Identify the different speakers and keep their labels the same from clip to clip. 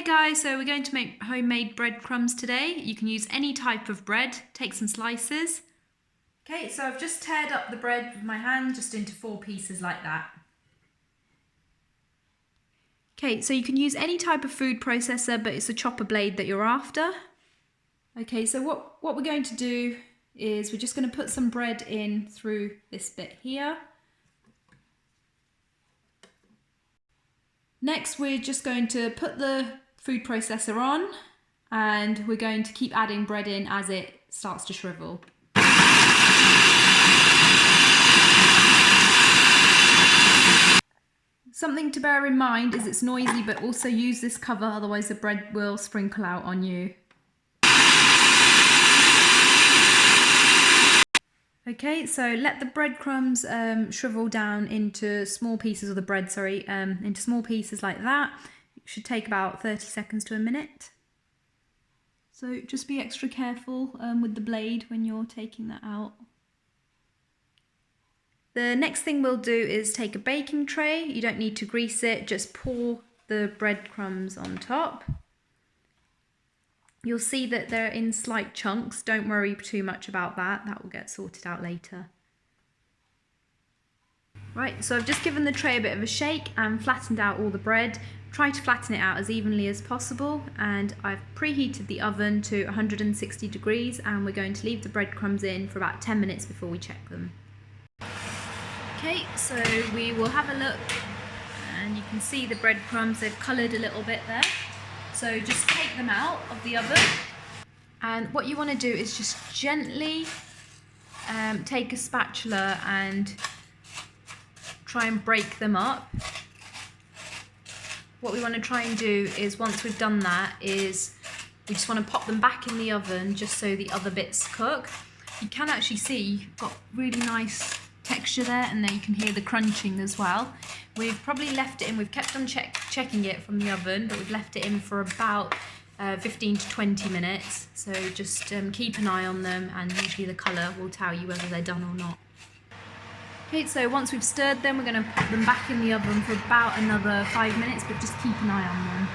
Speaker 1: Hey guys, so we're going to make homemade breadcrumbs today. You can use any type of bread. Take some slices. Okay, so I've just teared up the bread with my hand just into 4 pieces like that. Okay, so you can use any type of food processor, but it's a chopper blade that you're after. Okay, so what we're going to do is we're just going to put some bread in through this bit here. Next, we're just going to put the food processor on and we're going to keep adding bread in as it starts to shrivel. Something to bear in mind is it's noisy, but also use this cover, otherwise the bread will sprinkle out on you. Okay, so let the breadcrumbs shrivel down into small pieces of the bread, into small pieces like that. It should take about 30 seconds to a minute. So just be extra careful with the blade when you're taking that out. The next thing we'll do is take a baking tray. You don't need to grease it, just pour the breadcrumbs on top. You'll see that they're in slight chunks. Don't worry too much about that. That will get sorted out later. Right, so I've just given the tray a bit of a shake and flattened out all the bread. Try to flatten it out as evenly as possible, and I've preheated the oven to 160 degrees and we're going to leave the breadcrumbs in for about 10 minutes before we check them. Okay, so we will have a look and you can see the breadcrumbs, they've coloured a little bit there. So just take them out of the oven, and what you want to do is just gently take a spatula and try and break them up. What we want to try and do is, once we've done that, is we just want to pop them back in the oven just so the other bits cook. You can actually see you've got really nice texture there, and then you can hear the crunching as well. We've probably left it in, we've kept on checking it from the oven, but we've left it in for about 15 to 20 minutes. So just keep an eye on them, and usually the colour will tell you whether they're done or not. Okay, so once we've stirred them, we're going to pop them back in the oven for about another 5 minutes, but just keep an eye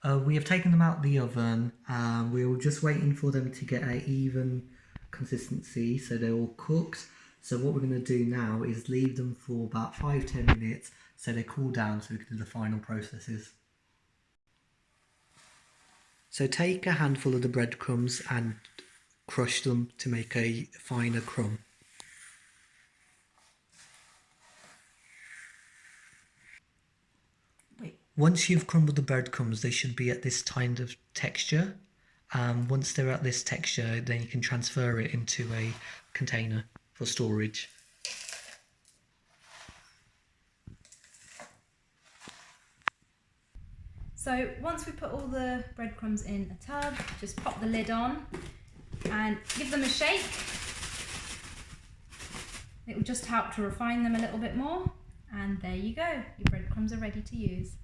Speaker 1: on
Speaker 2: them. We have taken them out of the oven, and we were just waiting for them to get an even consistency, so they're all cooked. So what we're going to do now is leave them for about 5-10 minutes so they cool down, so we can do the final processes. So take a handful of the breadcrumbs and crush them to make a finer crumb. Once you've crumbled the breadcrumbs, they should be at this kind of texture. Once they're at this texture, then you can transfer it into a container for storage.
Speaker 1: So once we put all the breadcrumbs in a tub, just pop the lid on and give them a shake. It will just help to refine them a little bit more, and there you go, your breadcrumbs are ready to use.